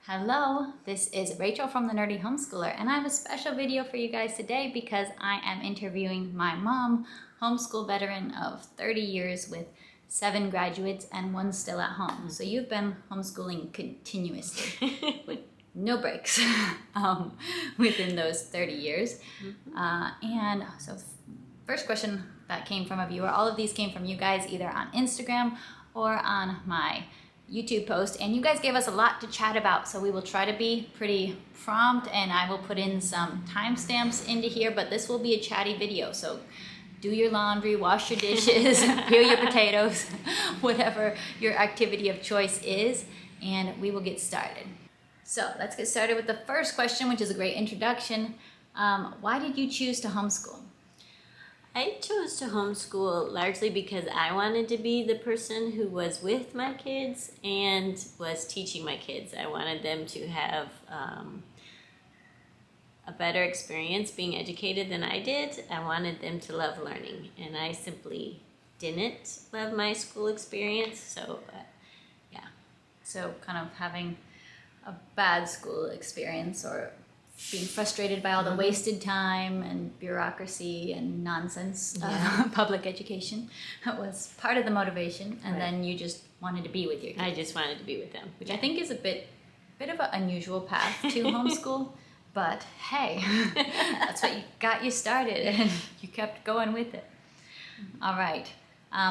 Hello, this is Rachel from the Nerdy Homeschooler, and I have a special video for you guys today because I am interviewing my mom, homeschool veteran of 30 years with 7 graduates and 1 still at home. So you've been homeschooling continuously with no breaks within those 30 years. And so first question that came from a viewer, all of these came from you guys either on Instagram or on my YouTube post, and you guys gave us a lot to chat about, so we will try to be pretty prompt, and I will put in some timestamps into here, but this will be a chatty video, so do your laundry, wash your dishes, peel your potatoes, whatever your activity of choice is, and we will get started. So let's get started with the first question, which is a great introduction. Why did you choose to homeschool? I chose to homeschool largely because I wanted to be the person who was with my kids and was teaching my kids. I wanted them to have a better experience being educated than I did. I wanted them to love learning, and I simply didn't love my school experience, so yeah. So kind of having a bad school experience or being frustrated by all the wasted time and bureaucracy and nonsense public education was part of the motivation, and then you just wanted to be with your kids. I just wanted to be with them, which I think is a bit of an unusual path to homeschool, but hey, that's what got you started, and you kept going with it. All right,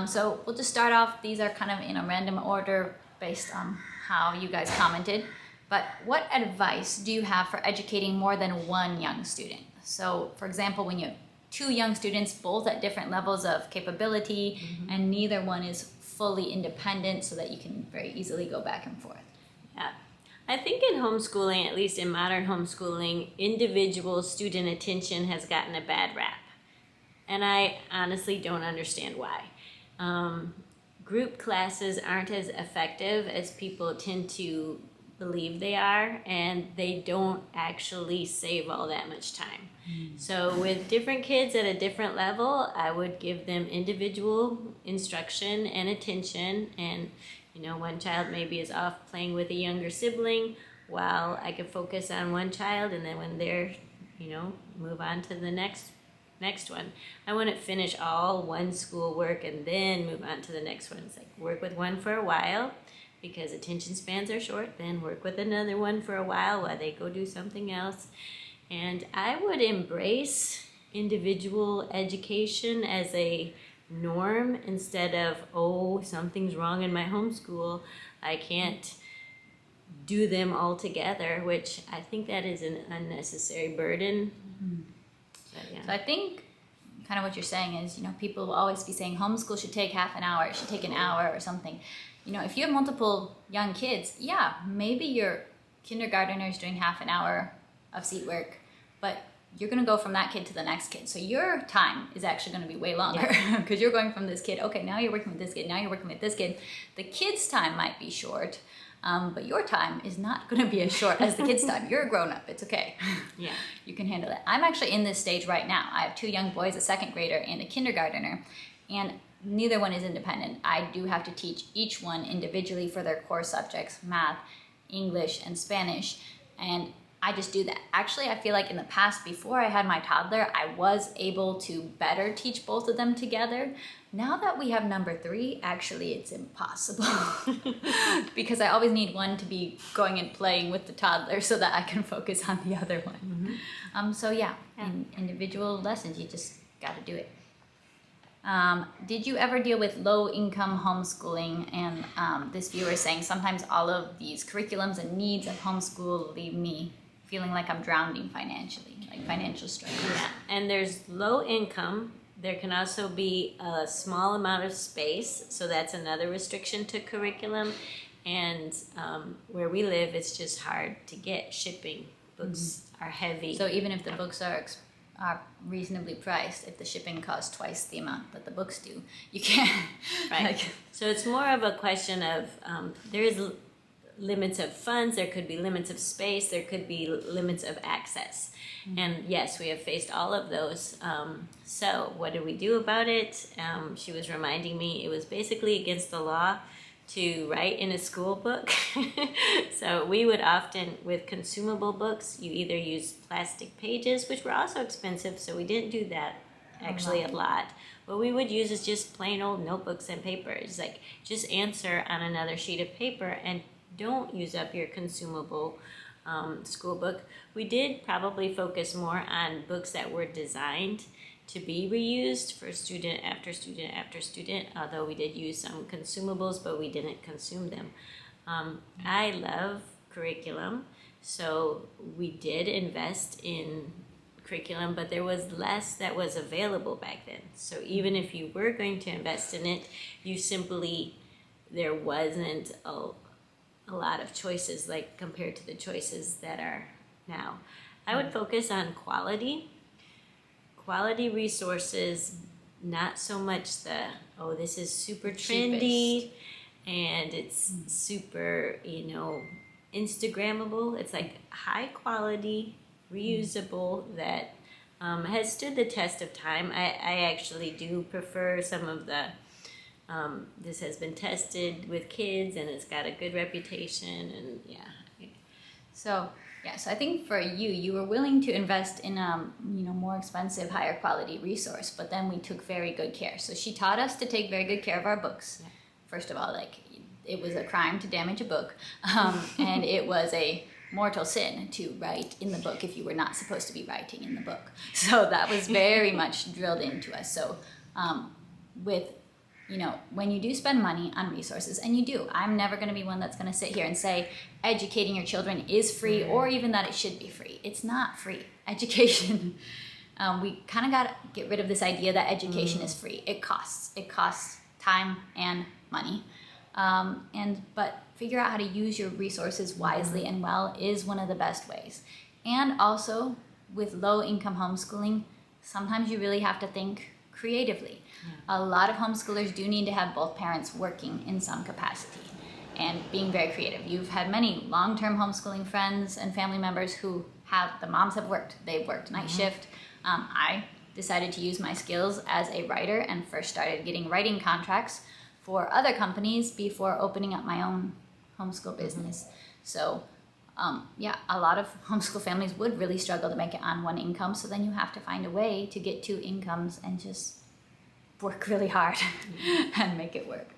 so we'll just start off. These are kind of in a random order based on how you guys commented. But what advice do you have for educating more than one young student? So, for example, when you have 2 young students, both at different levels of capability, and neither one is fully independent, so that you can very easily go back and forth. Yeah. I think in homeschooling, at least in modern homeschooling, individual student attention has gotten a bad rap. And I honestly don't understand why. Group classes aren't as effective as people tend to believe they are, and they don't actually save all that much time. So with different kids at a different level, I would give them individual instruction and attention, and one child maybe is off playing with a younger sibling while I could focus on one child, and then when they're move on to the next one. I wouldn't finish all one school work and then move on to the next one. It's like work with one for a while, because attention spans are short, then work with another one for a while they go do something else. And I would embrace individual education as a norm instead of, oh, something's wrong in my homeschool, I can't do them all together, which I think that is an unnecessary burden. So I think kind of what you're saying is, people will always be saying homeschool should take half an hour, it should take an hour or something. If you have multiple young kids, yeah, maybe your kindergartner is doing half an hour of seat work, but you're going to go from that kid to the next kid. So your time is actually going to be way longer because you're going from this kid, okay, now you're working with this kid, now you're working with this kid. The kid's time might be short, but your time is not going to be as short as the kid's time. You're a grown-up. It's okay. Yeah. You can handle it. I'm actually in this stage right now. I have 2 young boys, a 2nd grader and a kindergartner, and neither one is independent. I do have to teach each one individually for their core subjects, math, English, and Spanish, and I just do that. Actually, I feel like in the past, before I had my toddler, I was able to better teach both of them together. Now that we have number 3, actually it's impossible because I always need one to be going and playing with the toddler so that I can focus on the other one. So yeah, in individual lessons, you just got to do it. Did you ever deal with low-income homeschooling? And this viewer is saying, sometimes all of these curriculums and needs of homeschool leave me feeling like I'm drowning financially, like financial struggles. Yeah, and there's low income. There can also be a small amount of space, so that's another restriction to curriculum. And where we live, it's just hard to get shipping. Books are heavy. So even if the books are reasonably priced, if the shipping costs twice the amount that the books do, you can't. Right. So it's more of a question of there is limits of funds, there could be limits of space, there could be limits of access. And yes, we have faced all of those. So what did we do about it? She was reminding me it was basically against the law to write in a school book. So we would often, with consumable books, you either use plastic pages, which were also expensive, so we didn't do that actually a lot. What we would use is just plain old notebooks and paper. It's like, just answer on another sheet of paper and don't use up your consumable school book. We did probably focus more on books that were designed to be reused for student after student after student, although we did use some consumables, but we didn't consume them. I love curriculum, so we did invest in curriculum, but there was less that was available back then. So even if you were going to invest in it, there wasn't a lot of choices like compared to the choices that are now. I would focus on quality resources, not so much this is super trendy and it's super, Instagrammable. It's like high quality, reusable, that has stood the test of time. I actually do prefer some of the, this has been tested with kids and it's got a good reputation, and So I think for you were willing to invest in a more expensive, higher quality resource, but then we took very good care. So she taught us to take very good care of our books. Yeah. First of all, it was a crime to damage a book, and it was a mortal sin to write in the book if you were not supposed to be writing in the book. So that was very much drilled into us. So when you do spend money on resources, and you do, I'm never going to be one that's going to sit here and say educating your children is free, or even that it should be free. It's not free. Education, we kind of got to get rid of this idea that education is free. It costs. It costs time and money. But figure out how to use your resources wisely and well is one of the best ways. And also, with low-income homeschooling, sometimes you really have to think creatively. A lot of homeschoolers do need to have both parents working in some capacity and being very creative. You've had many long-term homeschooling friends and family members who the moms have worked. They've worked night shift. I decided to use my skills as a writer and first started getting writing contracts for other companies before opening up my own homeschool business. So a lot of homeschool families would really struggle to make it on one income. So then you have to find a way to get two incomes and just work really hard and make it work.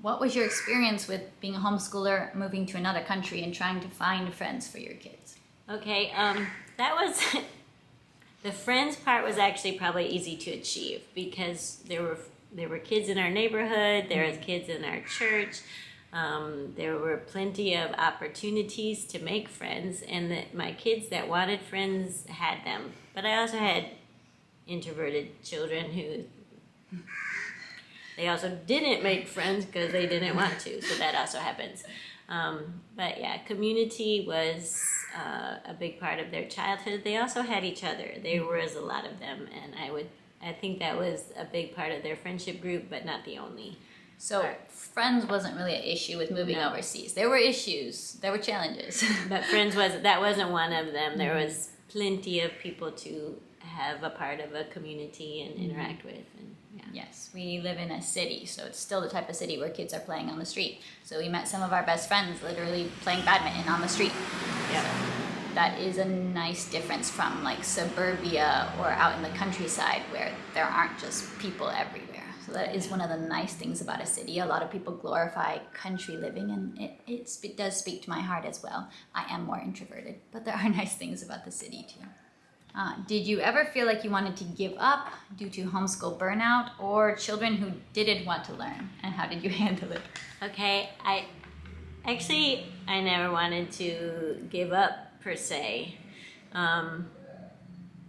What was your experience with being a homeschooler, moving to another country and trying to find friends for your kids? Okay, that was, the friends part was actually probably easy to achieve because there were kids in our neighborhood, there was kids in our church, there were plenty of opportunities to make friends, and my kids that wanted friends had them. But I also had introverted children who they also didn't make friends because they didn't want to, so that also happens. But yeah, community was a big part of their childhood. They also had each other. There was a lot of them, and I think that was a big part of their friendship group, but not the only. So friends wasn't really an issue with moving overseas. There were issues, there were challenges. But friends wasn't one of them. There was plenty of people to have a part of a community and interact with. And yes, we live in a city, so it's still the type of city where kids are playing on the street. So we met some of our best friends literally playing badminton on the street. Yeah. So that is a nice difference from suburbia or out in the countryside where there aren't just people everywhere. So that is one of the nice things about a city. A lot of people glorify country living, and it does speak to my heart as well. I am more introverted, but there are nice things about the city too. Did you ever feel like you wanted to give up due to homeschool burnout or children who didn't want to learn? And how did you handle it? Okay, I never wanted to give up per se.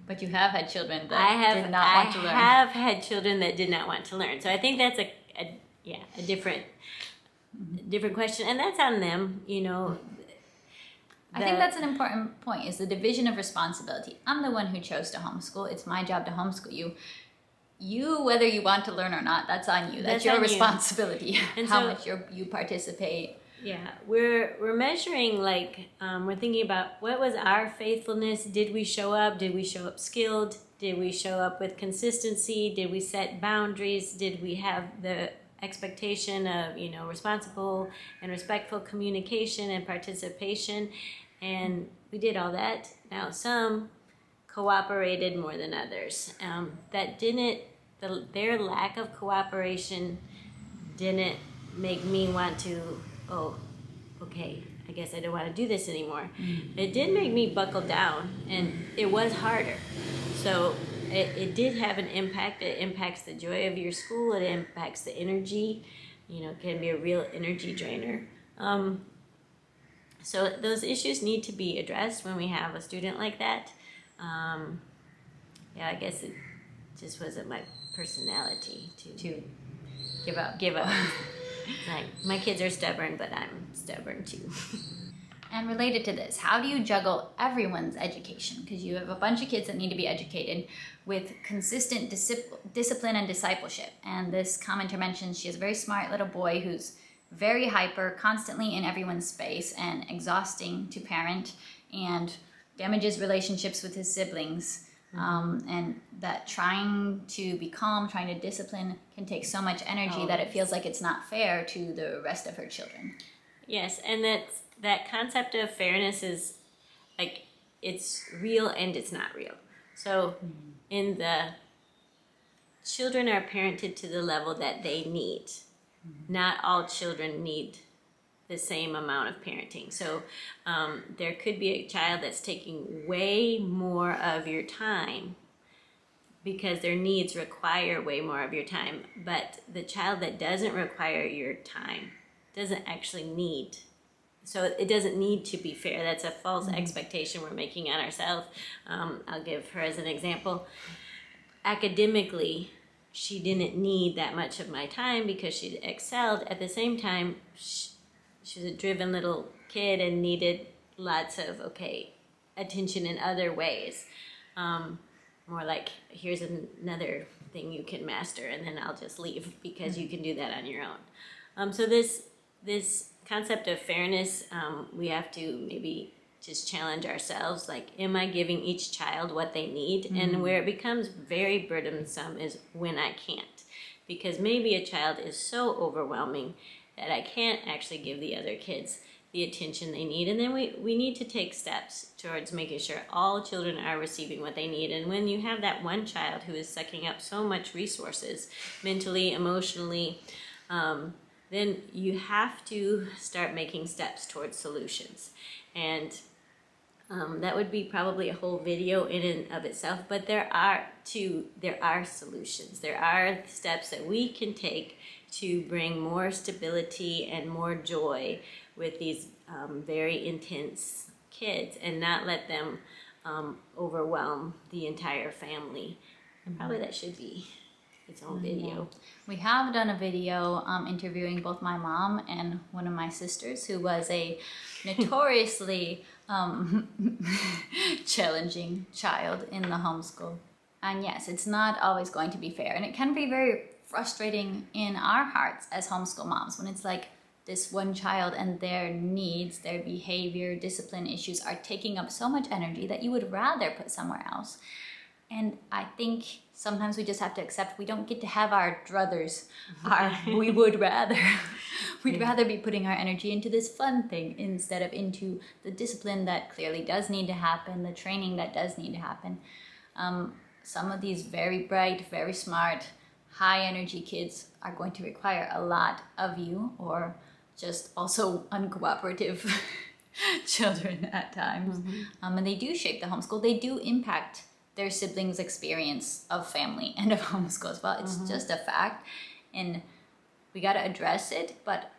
But you have had children that did not want to learn. I have had children that did not want to learn. So I think that's a different question, and that's on them, I think that's an important point, is the division of responsibility. I'm the one who chose to homeschool. It's my job to homeschool you. You, whether you want to learn or not, that's on you. That's your responsibility, and how much you participate. Yeah, we're measuring, we're thinking about what was our faithfulness. Did we show up? Did we show up skilled? Did we show up with consistency? Did we set boundaries? Did we have the expectation of, responsible and respectful communication and participation. And we did all that. Now, some cooperated more than others. Their lack of cooperation didn't make me want to, oh, okay, I guess I don't want to do this anymore. It did make me buckle down, and it was harder. So it did have an impact. It impacts the joy of your school. It impacts the energy. It can be a real energy drainer. So those issues need to be addressed when we have a student like that. I guess it just wasn't my personality to give up. Like, my kids are stubborn, but I'm stubborn too. And related to this, how do you juggle everyone's education? Because you have a bunch of kids that need to be educated with consistent discipline and discipleship. And this commenter mentions she has a very smart little boy who's very hyper, constantly in everyone's space, and exhausting to parent, and damages relationships with his siblings. And that trying to be calm, trying to discipline can take so much energy that it feels like it's not fair to the rest of her children. Yes, and that concept of fairness is like, it's real and it's not real. So in the children are parented to the level that they need. Not all children need the same amount of parenting. So there could be a child that's taking way more of your time because their needs require way more of your time. But the child that doesn't require your time doesn't actually need. So it doesn't need to be fair. That's a false expectation we're making on ourselves. I'll give her as an example. Academically, she didn't need that much of my time because she excelled. At the same time, she was a driven little kid and needed lots of, attention in other ways. More like, here's another thing you can master, and then I'll just leave because you can do that on your own. So this concept of fairness, we have to maybe just challenge ourselves. Like, am I giving each child what they need? And where it becomes very burdensome is when I can't. Because maybe a child is so overwhelming that I can't actually give the other kids the attention they need. And then we need to take steps towards making sure all children are receiving what they need. And when you have that one child who is sucking up so much resources, mentally, emotionally, then you have to start making steps towards solutions. And that would be probably a whole video in and of itself, but there are solutions. There are steps that we can take to bring more stability and more joy with these very intense kids, and not let them overwhelm the entire family. And probably that should be its own video. We have done a video interviewing both my mom and one of my sisters, who was a notoriously challenging child in the homeschool. And yes, it's not always going to be fair, and it can be very frustrating in our hearts as homeschool moms when it's like this one child and their needs, their behavior, discipline issues are taking up so much energy that you would rather put somewhere else. And I think sometimes we just have to accept we don't get to have our druthers. We would rather. We'd rather be putting our energy into this fun thing instead of into the discipline that clearly does need to happen, the training that does need to happen. Some of these very bright, very smart, high energy kids are going to require a lot of you, or just also uncooperative children at times. And they do shape the homeschool. They do impact their siblings' experience of family and of homeschool as well. It's just a fact, and we got to address it, but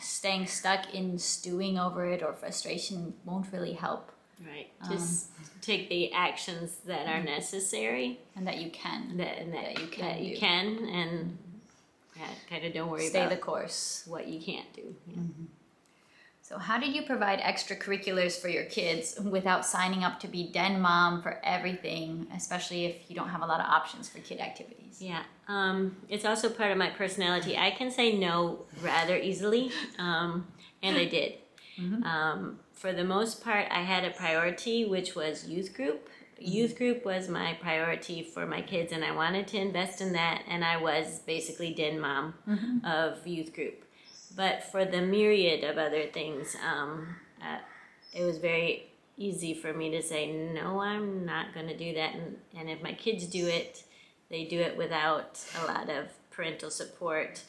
staying stuck in stewing over it or frustration won't really help. Right. Just take the actions that are necessary and that you can. That you can, and kind of don't worry Stay about the course. what you can't do. Yeah. So how did you provide extracurriculars for your kids without signing up to be den mom for everything, especially if you don't have a lot of options for kid activities? Yeah, it's also part of my personality. I can say no rather easily, and I did. For the most part, I had a priority, which was youth group. Youth group was my priority for my kids, and I wanted to invest in that, and I was basically den mom of youth group. But for the myriad of other things, it was very easy for me to say, no, I'm not going to do that. And if my kids do it, they do it without a lot of parental support.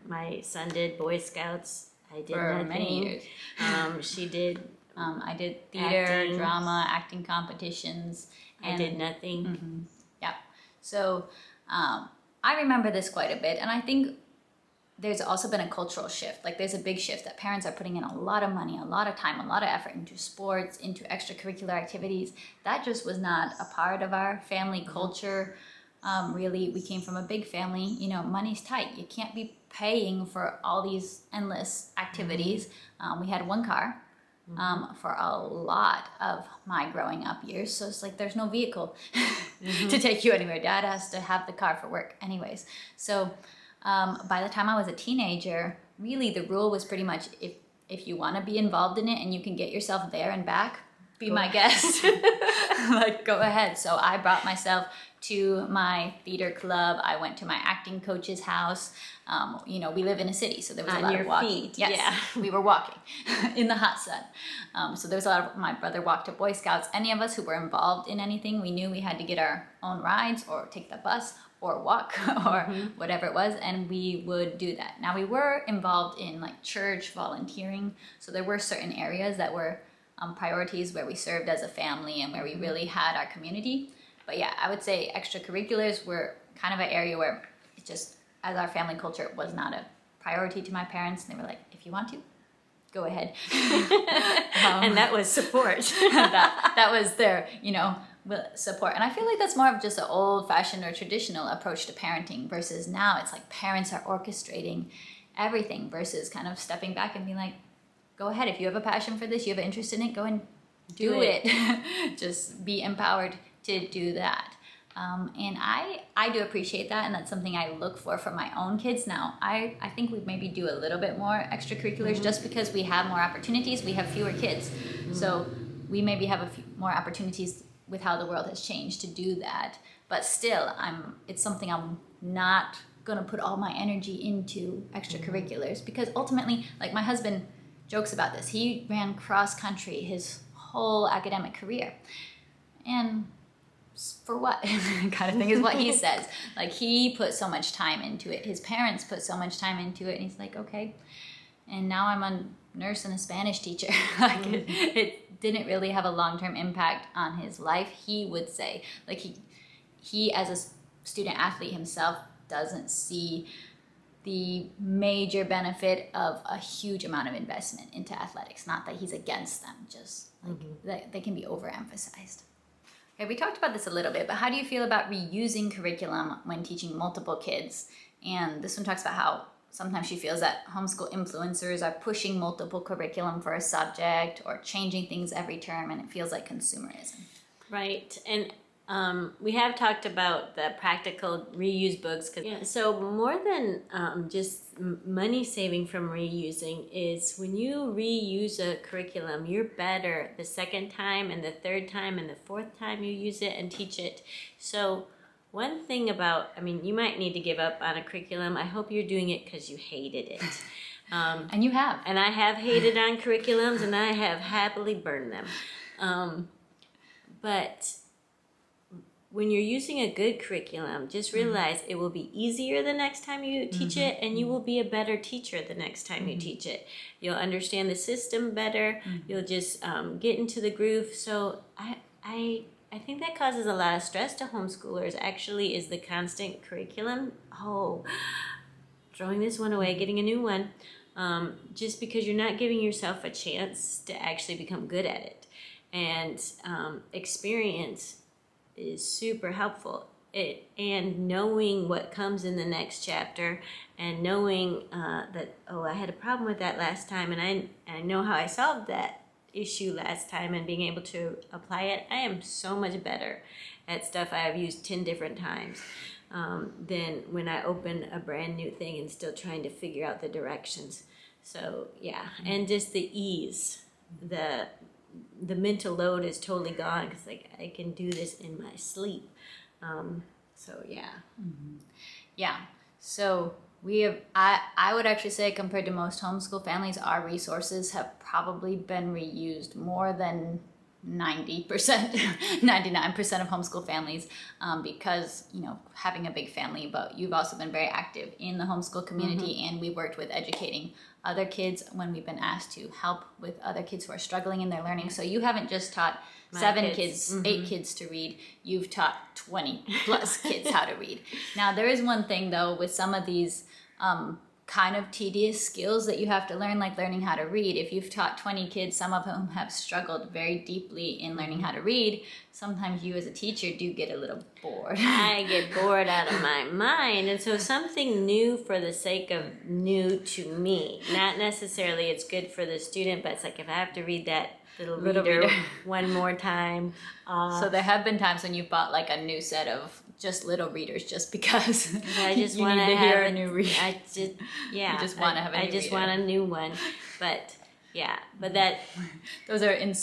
My son did Boy Scouts. I did For nothing. many years. She did. I did theater, Acting. drama, acting competitions. I did nothing. Yeah. So I remember this quite a bit, and I think there's also been a cultural shift. Like there's a big shift that parents are putting in a lot of money, a lot of time, a lot of effort into sports, into extracurricular activities. That just was not a part of our family culture. Really, we came from a big family. You know, money's tight. You can't be paying for all these endless activities. We had one car for a lot of my growing up years. So it's like there's no vehicle to take you anywhere. Dad has to have the car for work anyways. So by the time I was a teenager, really the rule was pretty much if you want to be involved in it and you can get yourself there and back, be my guest. Like, go ahead. So I brought myself to my theater club. I went to my acting coach's house. You know, we live in a city, so there was a lot of walking. Feet. Yes, Yeah. we were walking in the hot sun. So there was a lot of, my brother walked to Boy Scouts. Any of us who were involved in anything, we knew we had to get our own rides or take the bus or walk or whatever it was, and we would do that. Now we were involved in like church volunteering, so there were certain areas that were priorities where we served as a family and where we really had our community. But yeah, I would say extracurriculars were kind of an area where it just, as our family culture, it was not a priority to my parents. They were like, if you want to, go ahead. And that was support. that was their, you know, support. And I feel like that's more of just an old-fashioned or traditional approach to parenting versus now it's like parents are orchestrating everything versus kind of stepping back and being like, go ahead. If you have a passion for this, you have an interest in it, go and do it. Just be empowered to do that. And I do appreciate that, and that's something I look for my own kids now. I think we maybe do a little bit more extracurriculars just because we have more opportunities. We have fewer kids. So we maybe have a few more opportunities with how the world has changed to do that. But still, it's something I'm not going to put all my energy into extracurriculars because ultimately, like my husband jokes about this. He ran cross country his whole academic career. And for what? Kind of thing is what he says. Like he put so much time into it. His parents put so much time into it. And he's like, okay. And now I'm a nurse and a Spanish teacher. Like it didn't really have a long-term impact on his life, he would say. Like he as a student athlete himself doesn't see the major benefit of a huge amount of investment into athletics. Not that he's against them, just like that they can be overemphasized. Okay, we talked about this a little bit, but how do you feel about reusing curriculum when teaching multiple kids? And this one talks about how sometimes she feels that homeschool influencers are pushing multiple curriculum for a subject or changing things every term, and it feels like consumerism. Right, and we have talked about the practical reuse books. So more than just money saving from reusing is when you reuse a curriculum, you're better the second time and the third time and the fourth time you use it and teach it. So one thing about, you might need to give up on a curriculum. I hope you're doing it because you hated it. And you have. And I have hated on curriculums and I have happily burned them. But when you're using a good curriculum, just realize it will be easier the next time you teach it, and you will be a better teacher the next time you teach it. You'll understand the system better. You'll just get into the groove. So I think that causes a lot of stress to homeschoolers, actually, is the constant curriculum. Oh, throwing this one away, getting a new one, just because you're not giving yourself a chance to actually become good at it. And experience is super helpful. And knowing what comes in the next chapter, and knowing that, I had a problem with that last time, and I know how I solved that issue last time, and being able to apply it, I am so much better at stuff I have used 10 different times than when I open a brand new thing and still trying to figure out the directions. So yeah, and just the ease, the mental load is totally gone because like I can do this in my sleep. So yeah. Yeah. So we have, I would actually say compared to most homeschool families, our resources have probably been reused more than 90%, 99% of homeschool families, because, you know, having a big family, but you've also been very active in the homeschool community, and we worked with educating other kids when we've been asked to help with other kids who are struggling in their learning. So you haven't just taught seven kids, 8 kids to read, you've taught 20 plus kids how to read. Now, there is one thing though with some of these kind of tedious skills that you have to learn, like learning how to read. If you've taught 20 kids, some of whom have struggled very deeply in learning how to read, sometimes you as a teacher do get a little bored. I get bored out of my mind. And so something new for the sake of new to me, not necessarily it's good for the student, but it's like if I have to read that little reader one more time. So there have been times when you've bought like a new set of just little readers just because I just want to hear a new read. I just, yeah. You just want to have a new I just reader. want a new one. But yeah, but that those are in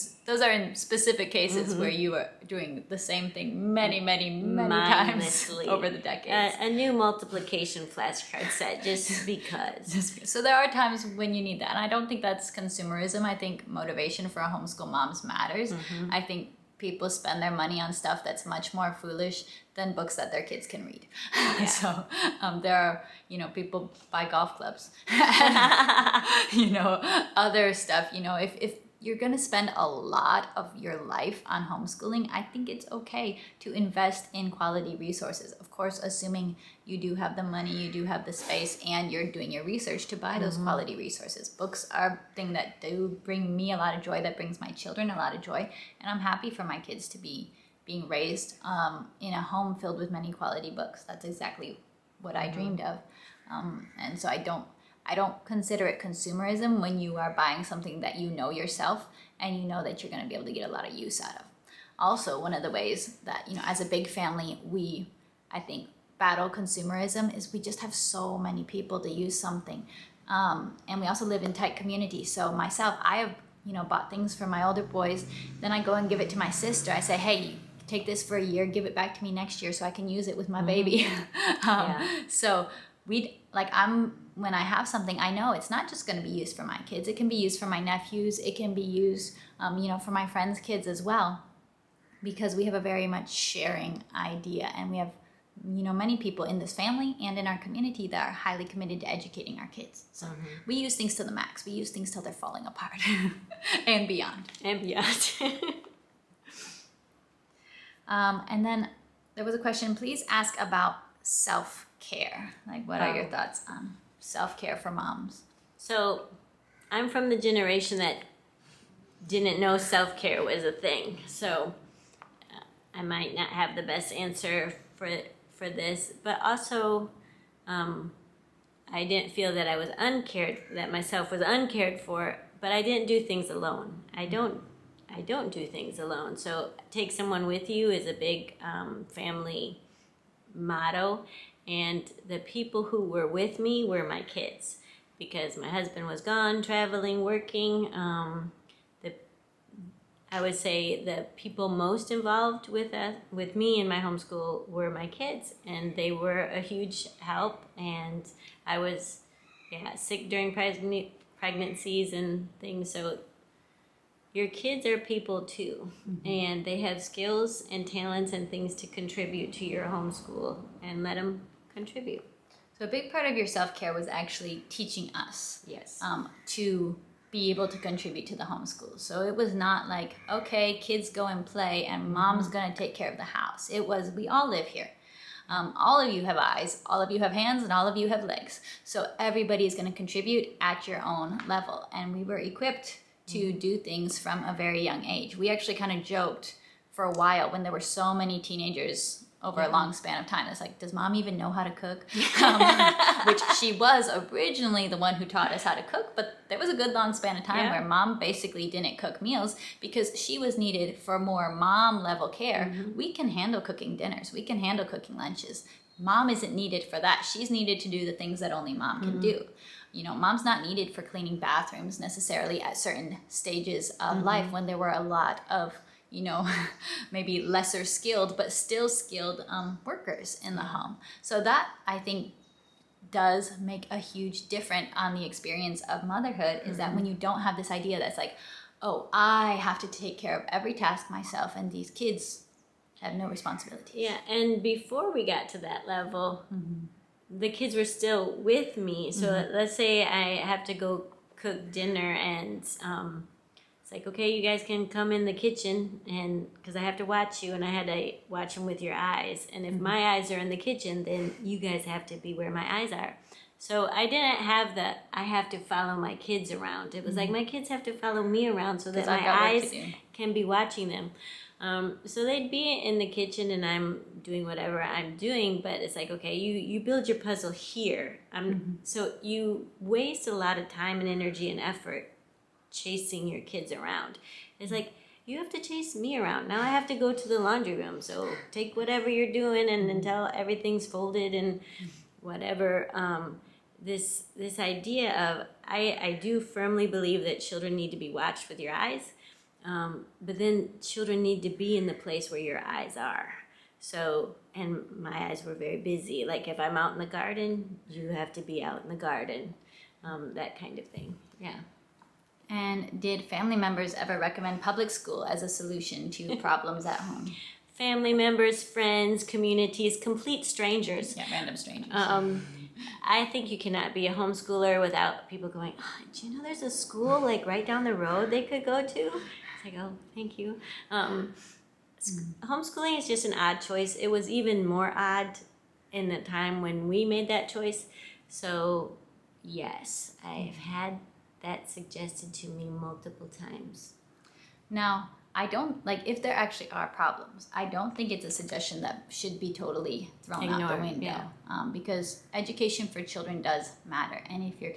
specific cases where you are doing the same thing many times mindlessly over the decades. A new multiplication flashcard set just because. So there are times when you need that, and I don't think that's consumerism. I think motivation for homeschool moms matters. I think people spend their money on stuff that's much more foolish than books that their kids can read. Yeah. So there are, you know, people buy golf clubs, you know, other stuff. You know, if you're going to spend a lot of your life on homeschooling, I think it's okay to invest in quality resources. Of course, assuming you do have the money, you do have the space, and you're doing your research to buy those quality resources. Books are a thing that do bring me a lot of joy, that brings my children a lot of joy, and I'm happy for my kids to be being raised in a home filled with many quality books. That's exactly what I dreamed of. And so I don't consider it consumerism when you are buying something that you know yourself and you know that you're going to be able to get a lot of use out of. Also, one of the ways that, you know, as a big family, we, I think, battle consumerism is we just have so many people to use something. And we also live in tight communities. So myself, I have, you know, bought things for my older boys. Then I go and give it to my sister. I say, hey, take this for a year, give it back to me next year so I can use it with my baby. So when I have something, I know it's not just going to be used for my kids. It can be used for my nephews. It can be used, you know, for my friends' kids as well, because we have a very much sharing idea, and we have, you know, many people in this family and in our community that are highly committed to educating our kids. So we use things to the max. We use things till they're falling apart and beyond. And beyond. And then there was a question, please ask about self-care. Like, what are your thoughts on self-care for moms? So I'm from the generation that didn't know self-care was a thing. So I might not have the best answer for this, but also I didn't feel that I was that myself was uncared for, but I didn't do things alone. I don't do things alone. So take someone with you is a big family motto. And the people who were with me were my kids, because my husband was gone, traveling, working. I would say the people most involved with me in my homeschool were my kids, and they were a huge help. And I was sick during pregnancies and things. So your kids are people too, and they have skills and talents and things to contribute to your homeschool, and let them contribute. So a big part of your self-care was actually teaching us Yes. To be able to contribute to the homeschool. So it was not like, okay, kids go and play and mom's going to take care of the house. It was, we all live here. All of you have eyes, all of you have hands, and all of you have legs. So everybody is going to contribute at your own level. And we were equipped to do things from a very young age. We actually kind of joked for a while when there were so many teenagers over a long span of time. It's like, does mom even know how to cook? Which she was originally the one who taught us how to cook, but there was a good long span of time where mom basically didn't cook meals because she was needed for more mom level care. We can handle cooking dinners. We can handle cooking lunches. Mom isn't needed for that. She's needed to do the things that only mom can do. mom's not needed for cleaning bathrooms necessarily at certain stages of life when there were a lot of, maybe lesser skilled, but still skilled workers in the home. So that, I think, does make a huge difference on the experience of motherhood, is that when you don't have this idea that's like, oh, I have to take care of every task myself and these kids have no responsibilities. Yeah, and before we got to that level, the kids were still with me. So let's say I have to go cook dinner, and it's like, okay, you guys can come in the kitchen, and because I have to watch you, and I had to watch them with your eyes. And if my eyes are in the kitchen, then you guys have to be where my eyes are. So I didn't have I have to follow my kids around. It was like my kids have to follow me around so that my eyes can be watching them. So they'd be in the kitchen and I'm doing whatever I'm doing, but it's like, okay, you build your puzzle here. So you waste a lot of time and energy and effort chasing your kids around. It's like, you have to chase me around. Now I have to go to the laundry room. So take whatever you're doing and until everything's folded and whatever. This idea of, I do firmly believe that children need to be watched with your eyes. But then children need to be in the place where your eyes are. So, and my eyes were very busy. Like if I'm out in the garden, you have to be out in the garden. That kind of thing. Yeah. And did family members ever recommend public school as a solution to problems at home? Family members, friends, communities, complete strangers. Yeah, random strangers. I think you cannot be a homeschooler without people going, oh, do you know there's a school like right down the road they could go to? It's like, oh, thank you. Homeschooling is just an odd choice. It was even more odd in the time when we made that choice. So, yes, I've had that suggested to me multiple times. Now, I don't, like, if there actually are problems, I don't think it's a suggestion that should be totally thrown out the window. Yeah. Because education for children does matter. And if your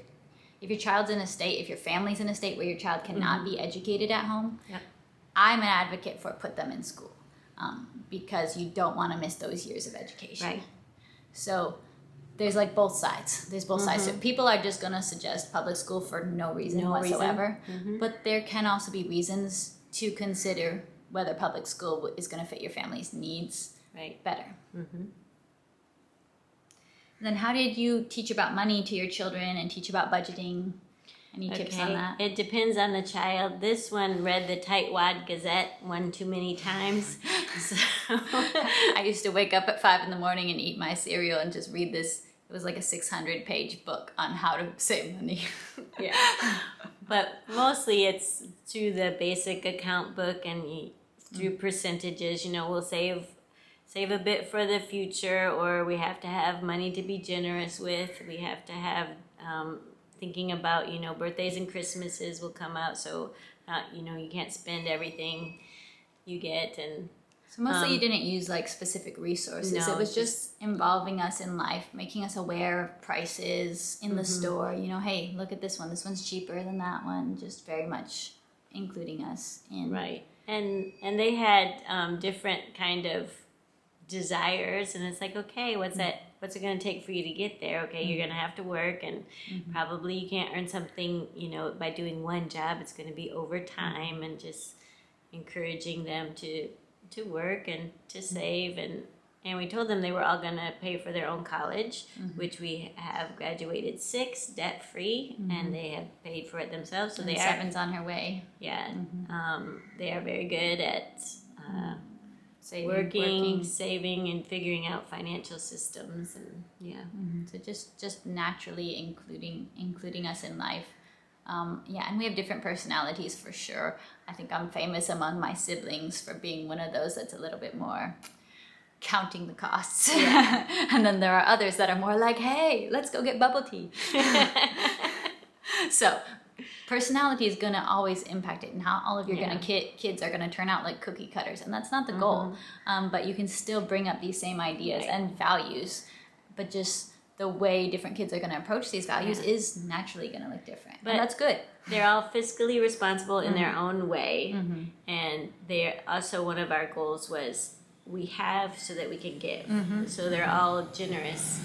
child's in a state, if your family's in a state where your child cannot be educated at home, I'm an advocate for put them in school. Because you don't want to miss those years of education. Right. So there's like both sides. There's both sides. So people are just going to suggest public school for no reason whatsoever. But there can also be reasons to consider whether public school is going to fit your family's needs better. Then how did you teach about money to your children and teach about budgeting? Any tips on that? It depends on the child. This one read the Tightwad Gazette one too many times. So I used to wake up at 5 in the morning and eat my cereal and just read this. It was like a 600-page book on how to save money. Yeah. But mostly it's through the basic account book and through percentages. We'll save a bit for the future, or we have to have money to be generous with. We have to have thinking about, birthdays and Christmases will come out. So, you can't spend everything you get. And so mostly you didn't use like specific resources. No, it was just involving us in life, making us aware of prices in the store. Hey, look at this one. This one's cheaper than that one. Just very much including us in. Right. And they had different kind of desires, and it's like, okay, what's it going to take for you to get there? Okay, you're going to have to work, and probably you can't earn something, by doing one job. It's going to be overtime, and just encouraging them to work and to save, and we told them they were all going to pay for their own college, which we have graduated 6 debt-free, and they have paid for it themselves. So and they Seven's on her way. Yeah, they are very good at working, saving, and figuring out financial systems, and So just naturally including us in life. And we have different personalities for sure. I think I'm famous among my siblings for being one of those that's a little bit more counting the costs. Yeah. And then there are others that are more like, hey, let's go get bubble tea. So personality is going to always impact it. Not all of your kids are going to turn out like cookie cutters. And that's not the goal. But you can still bring up these same ideas and values. But just the way different kids are going to approach these values is naturally going to look different. But that's good. They're all fiscally responsible in their own way. And they're also, one of our goals was we have so that we can give. So they're all generous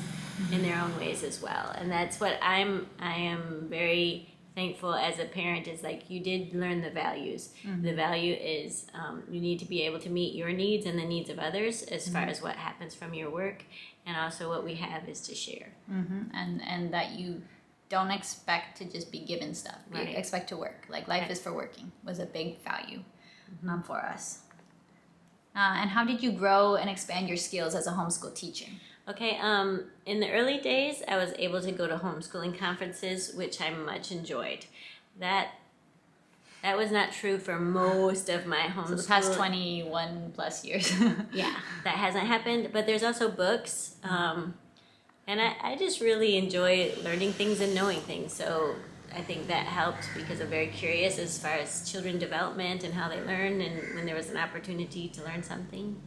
in their own ways as well. And that's what I am very thankful as a parent, is like, you did learn the values. The value is you need to be able to meet your needs and the needs of others as far as what happens from your work, and also what we have is to share. And that you don't expect to just be given stuff. You expect to work. Like, life is for working was a big value for us. And how did you grow and expand your skills as a homeschool teacher? Okay, in the early days, I was able to go to homeschooling conferences, which I much enjoyed. That was not true for most of my homeschool. So the past 21 plus years. Yeah, that hasn't happened. But there's also books, and I just really enjoy learning things and knowing things. So I think that helped, because I'm very curious as far as children development and how they learn, and when there was an opportunity to learn something,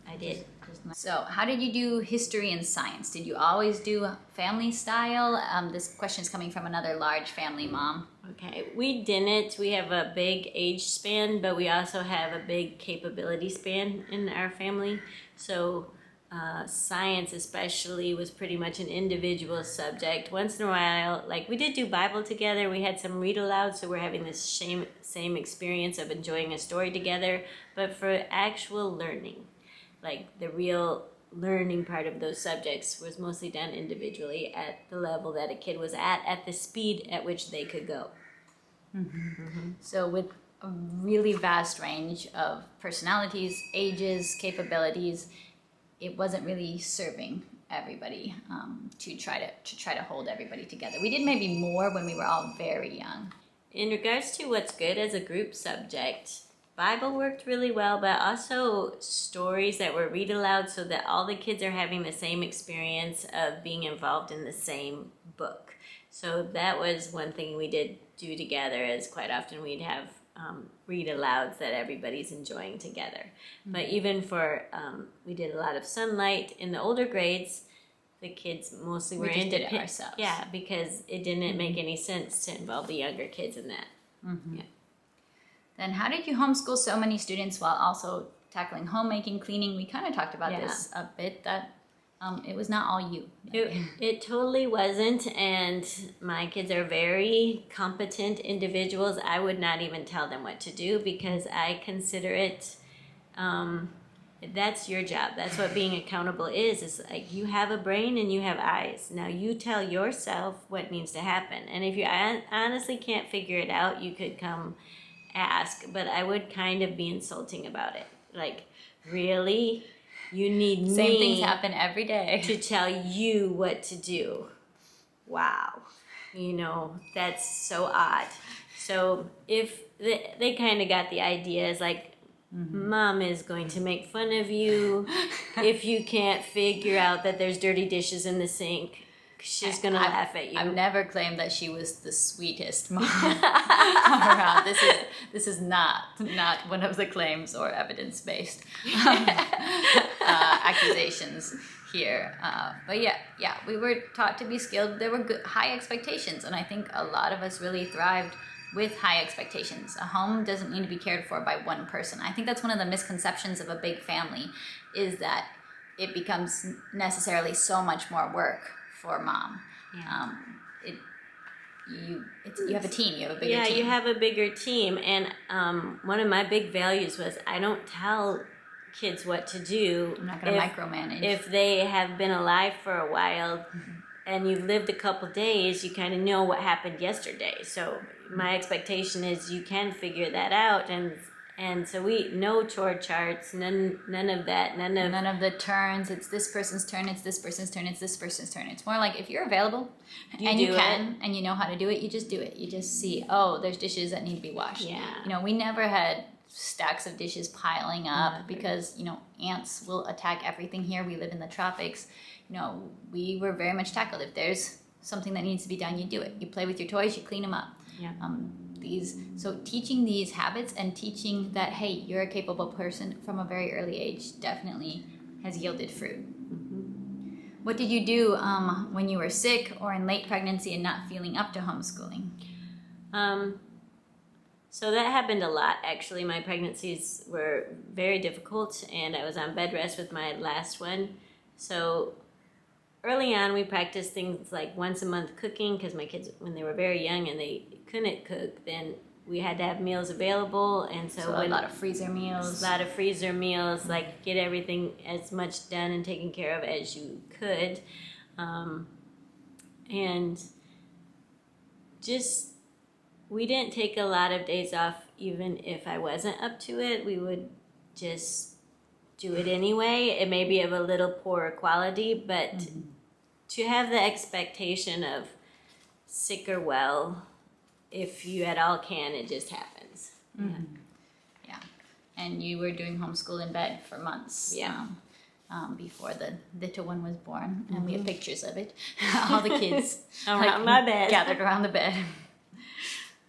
I did. So how did you do history and science? Did you always do family style? This question is coming from another large family mom. Okay, we didn't. We have a big age span, but we also have a big capability span in our family. So science especially was pretty much an individual subject. Once in a while, like, we did do Bible together. We had some read aloud, so we're having this same experience of enjoying a story together. But for actual learning, like the real learning part of those subjects, was mostly done individually at the level that a kid was at the speed at which they could go. So with a really vast range of personalities, ages, capabilities, it wasn't really serving everybody to try to hold everybody together. We did maybe more when we were all very young. In regards to what's good as a group subject, Bible worked really well, but also stories that were read aloud, so that all the kids are having the same experience of being involved in the same book. So that was one thing we did do together, is quite often we'd have read alouds that everybody's enjoying together. But even for, we did a lot of sunlight in the older grades. The kids mostly were independent ourselves. Yeah, because it didn't make any sense to involve the younger kids in that. Yeah. Then how did you homeschool so many students while also tackling homemaking, cleaning? We kind of talked about this a bit, that it was not all you. It totally wasn't, and my kids are very competent individuals. I would not even tell them what to do, because I consider it, that's your job. That's what being accountable is like, you have a brain and you have eyes. Now you tell yourself what needs to happen. And if you honestly can't figure it out, you could come ask, but I would kind of be insulting about it. Like, really? You need me? Same things happen every day. To tell you what to do. Wow. That's so odd. So if they kind of got the idea, is like, Mom is going to make fun of you if you can't figure out that there's dirty dishes in the sink. She's gonna laugh at you. I've never claimed that she was the sweetest mom around. This is not one of the claims or evidence-based accusations here. But yeah, we were taught to be skilled. There were high expectations, and I think a lot of us really thrived with high expectations. A home doesn't need to be cared for by one person. I think that's one of the misconceptions of a big family, is that it becomes necessarily so much more work for mom. Yeah. You have a team. You have a bigger team. Yeah, you have a bigger team, and one of my big values was, I don't tell kids what to do. I'm not going to micromanage. If they have been alive for a while, and you've lived a couple days, you kind of know what happened yesterday. So my expectation is you can figure that out, and so no chore charts, none of that, none of the turns. It's this person's turn. It's this person's turn. It's this person's turn. It's more like, if you're available and you can and you know how to do it, you just do it. You just see, oh, there's dishes that need to be washed. Yeah. We never had stacks of dishes piling up because ants will attack everything here. We live in the tropics. We were very much tackled. If there's something that needs to be done, you do it. You play with your toys. You clean them up. Yeah. So teaching these habits and teaching that, hey, you're a capable person from a very early age definitely has yielded fruit. What did you do when you were sick or in late pregnancy and not feeling up to homeschooling? So that happened a lot, actually. My pregnancies were very difficult, and I was on bed rest with my last one. So early on, we practiced things like once a month cooking, because my kids, when they were very young and they couldn't cook, then we had to have meals available. And so a lot of freezer meals. A lot of freezer meals, like get everything as much done and taken care of as you could. And just, we didn't take a lot of days off, even if I wasn't up to it. We would just do it anyway. It may be of a little poorer quality, but to have the expectation of sick or well, if you at all can, it just happens. Yeah. And you were doing homeschool in bed for months. Yeah. Before the little one was born, and we have pictures of it. All the kids around my bed, gathered around the bed.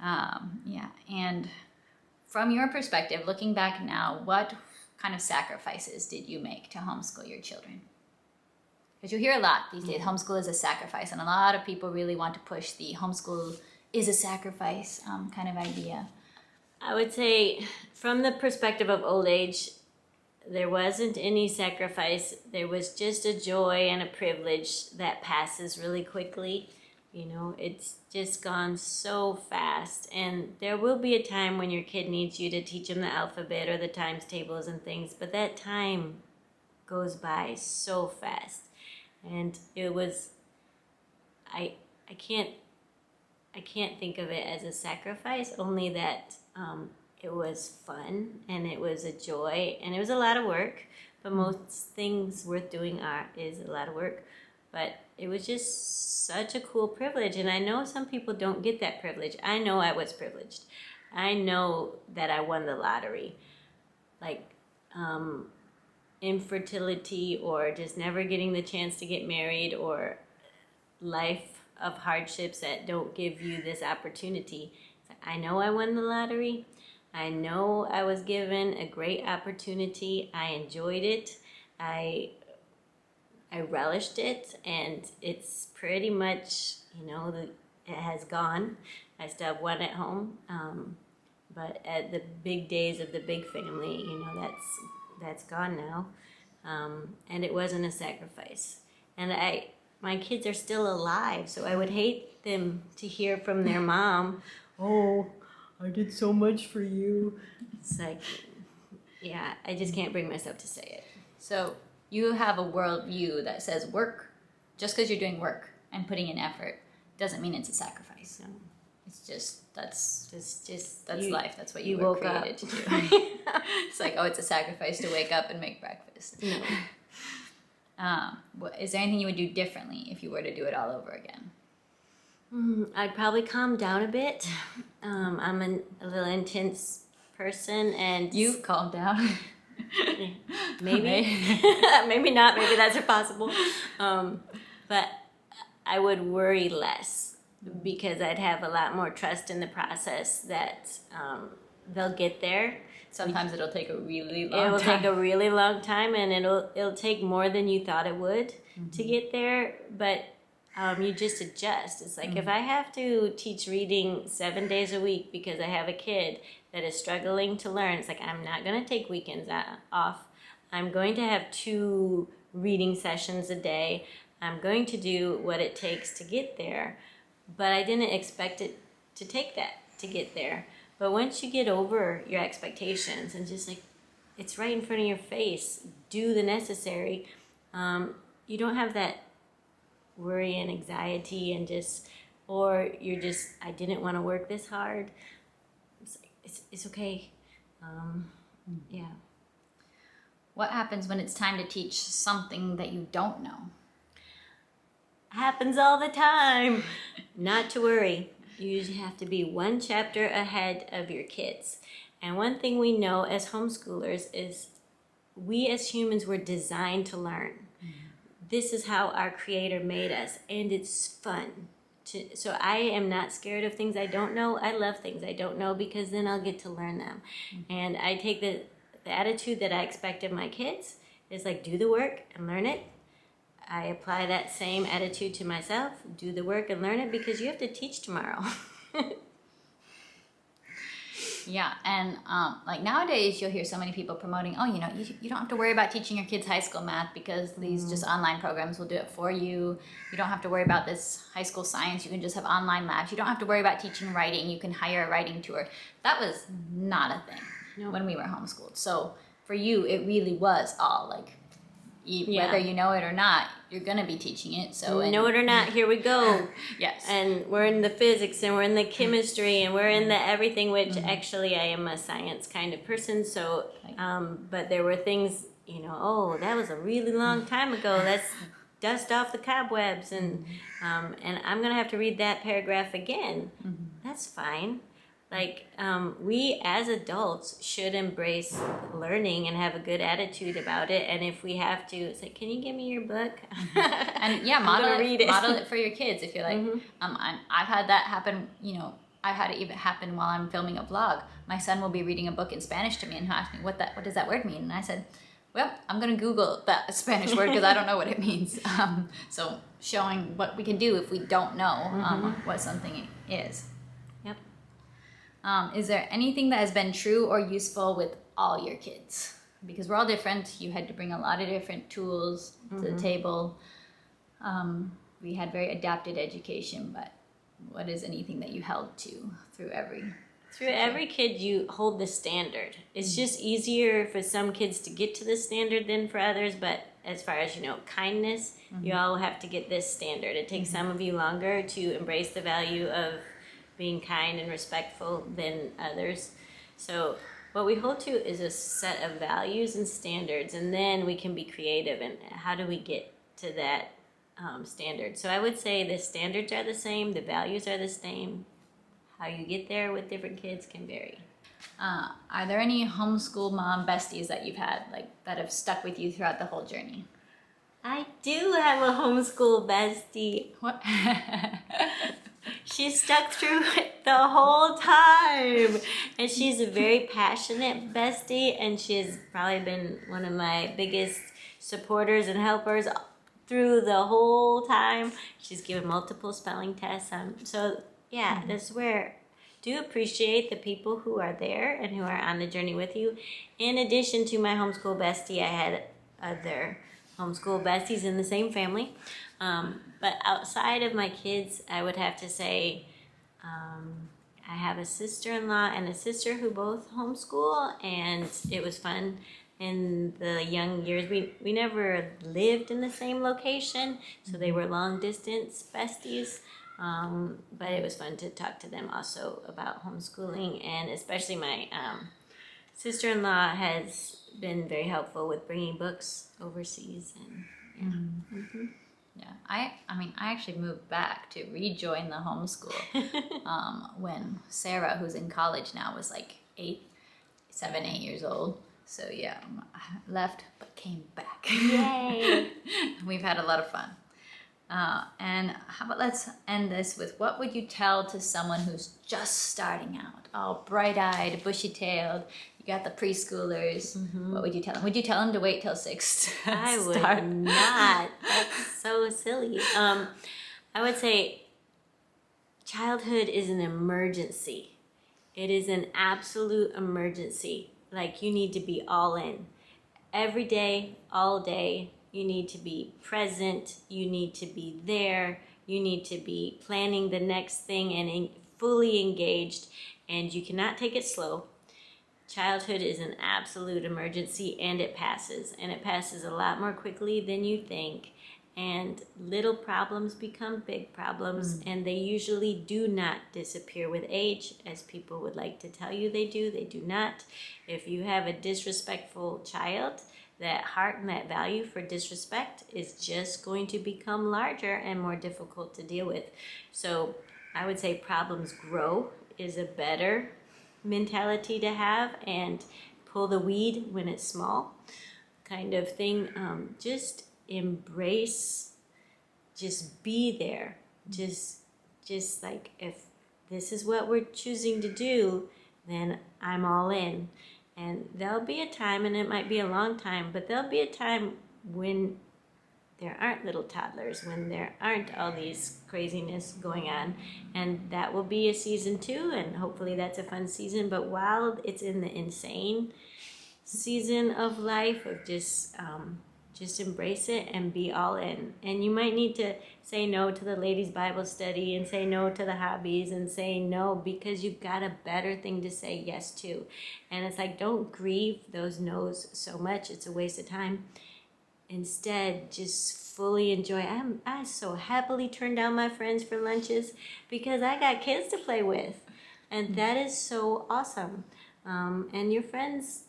Yeah. And from your perspective, looking back now, what kind of sacrifices did you make to homeschool your children? Because you hear a lot these days, homeschool is a sacrifice, and a lot of people really want to push the homeschool is a sacrifice kind of idea. I would say, from the perspective of old age, there wasn't any sacrifice. There was just a joy and a privilege that passes really quickly. You know, it's just gone so fast. And there will be a time when your kid needs you to teach them the alphabet or the times tables and things, but that time goes by so fast. And it was, I can't think of it as a sacrifice, only that it was fun and it was a joy and it was a lot of work, but most things worth doing is a lot of work. But it was just such a cool privilege, and I know some people don't get that privilege. I know I was privileged. I know that I won the lottery. Like infertility, or just never getting the chance to get married, or life of hardships that don't give you this opportunity. I know I won the lottery. I know I was given a great opportunity. I enjoyed it. I relished it, and it's pretty much, it has gone. I still have one at home, but at the big days of the big family, that's gone now, and it wasn't a sacrifice. And my kids are still alive, so I would hate them to hear from their mom, "Oh, I did so much for you." It's like, yeah, I just can't bring myself to say it. So you have a worldview that says work, just because you're doing work and putting in effort, doesn't mean it's a sacrifice. No. It's just, that's life. That's what you were created to do. It's like, oh, it's a sacrifice to wake up and make breakfast. No. Is there anything you would do differently if you were to do it all over again? I'd probably calm down a bit. I'm a little intense person, and you've calmed down. Maybe maybe not, maybe that's impossible, but I would worry less, because I'd have a lot more trust in the process that they'll get there. Sometimes it'll take a really long time. It will take a really long time, and it'll take more than you thought it would to get there, but you just adjust. It's like, if I have to teach reading 7 days a week because I have a kid that is struggling to learn, it's like, I'm not going to take weekends off. I'm going to have 2 reading sessions a day. I'm going to do what it takes to get there. But I didn't expect it to take that to get there. But once you get over your expectations and just like, it's right in front of your face, do the necessary, you don't have that worry and anxiety and I didn't want to work this hard. It's okay. Yeah. What happens when it's time to teach something that you don't know? Happens all the time. Not to worry. You usually have to be 1 chapter ahead of your kids. And one thing we know as homeschoolers is we as humans were designed to learn. This is how our Creator made us, and it's fun. So I am not scared of things I don't know. I love things I don't know, because then I'll get to learn them. And I take the attitude that I expect of my kids is like, do the work and learn it. I apply that same attitude to myself. Do the work and learn it, because you have to teach tomorrow. Yeah, and like nowadays you'll hear so many people promoting, oh, you don't have to worry about teaching your kids high school math because these just online programs will do it for you. You don't have to worry about this high school science. You can just have online labs. You don't have to worry about teaching writing. You can hire a writing tutor. That was not a thing when we were homeschooled. So for you, it really was all like, whether you know it or not, you're gonna be teaching it. So know it or not, here we go. Yes. And we're in the physics and we're in the chemistry and we're in the everything, which actually I am a science kind of person. So, but there were things, oh, that was a really long time ago. Let's dust off the cobwebs and I'm gonna have to read that paragraph again. That's fine. Like, we as adults should embrace learning and have a good attitude about it. And if we have to, it's like, can you give me your book? And model it for your kids. If you're like, I've had that happen, I've had it even happen while I'm filming a vlog. My son will be reading a book in Spanish to me and he'll ask me, what does that word mean? And I said, well, I'm going to Google that Spanish word because I don't know what it means. So showing what we can do if we don't know what something is. Is there anything that has been true or useful with all your kids? Because we're all different. You had to bring a lot of different tools to the table. We had very adapted education, but what is anything that you held to through every kid? You hold the standard. It's just easier for some kids to get to the standard than for others, but as far as kindness, you all have to get this standard. It takes some of you longer to embrace the value of being kind and respectful than others. So what we hold to is a set of values and standards, and then we can be creative and how do we get to that standard. So I would say the standards are the same, the values are the same. How you get there with different kids can vary. Are there any homeschool mom besties that you've had, like that have stuck with you throughout the whole journey? I do have a homeschool bestie. What? She stuck through it the whole time. And she's a very passionate bestie, and she's probably been one of my biggest supporters and helpers through the whole time. She's given multiple spelling tests. So yeah, that's where do appreciate the people who are there and who are on the journey with you. In addition to my homeschool bestie, I had other homeschool besties in the same family. But outside of my kids, I would have to say I have a sister-in-law and a sister who both homeschool, and it was fun in the young years. We never lived in the same location, so they were long-distance besties. But it was fun to talk to them also about homeschooling, and especially my sister-in-law has been very helpful with bringing books overseas. And Yeah, I actually moved back to rejoin the homeschool when Sarah, who's in college now, was like 8 years old. So yeah, I left but came back. Yay! We've had a lot of fun. And how about let's end this with, what would you tell to someone who's just starting out, all bright-eyed, bushy-tailed? You got the preschoolers. What would you tell them? Would you tell them to wait till 6 to I start? would not. That's so silly. I would say childhood is an emergency. It is an absolute emergency. Like, you need to be all in. Every day, all day. You need to be present. You need to be there. You need to be planning the next thing and fully engaged. And you cannot take it slow. Childhood is an absolute emergency, and it passes. And it passes a lot more quickly than you think. And little problems become big problems, and they usually do not disappear with age, as people would like to tell you they do. They do not. If you have a disrespectful child, that heart and that value for disrespect is just going to become larger and more difficult to deal with. So I would say problems grow is a better mentality to have, and pull the weed when it's small kind of thing. Just embrace, just be there. Just like, if this is what we're choosing to do, then I'm all in. And there'll be a time, and it might be a long time, but there'll be a time when there aren't little toddlers, when there aren't all these craziness going on. And that will be a season 2, and hopefully that's a fun season. But while it's in the insane season of life, of just embrace it and be all in. And you might need to say no to the ladies' Bible study and say no to the hobbies and say no because you've got a better thing to say yes to. And it's like, don't grieve those no's so much. It's a waste of time. Instead, just fully enjoy. I so happily turn down my friends for lunches because I got kids to play with. And that is so awesome. And your friends,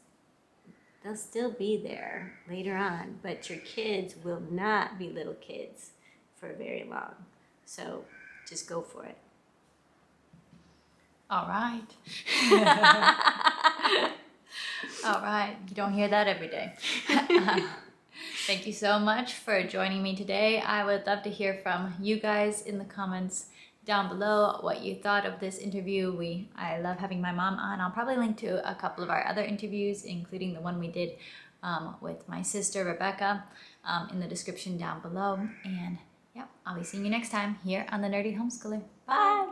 they'll still be there later on, but your kids will not be little kids for very long. So just go for it. All right. All right. You don't hear that every day. Thank you so much for joining me today. I would love to hear from you guys in the comments down below what you thought of this interview. I love having my mom on. I'll probably link to a couple of our other interviews, including the one we did with my sister Rebecca, in the description down below. And yeah, I'll be seeing you next time here on The Nerdy Homeschooler. Bye!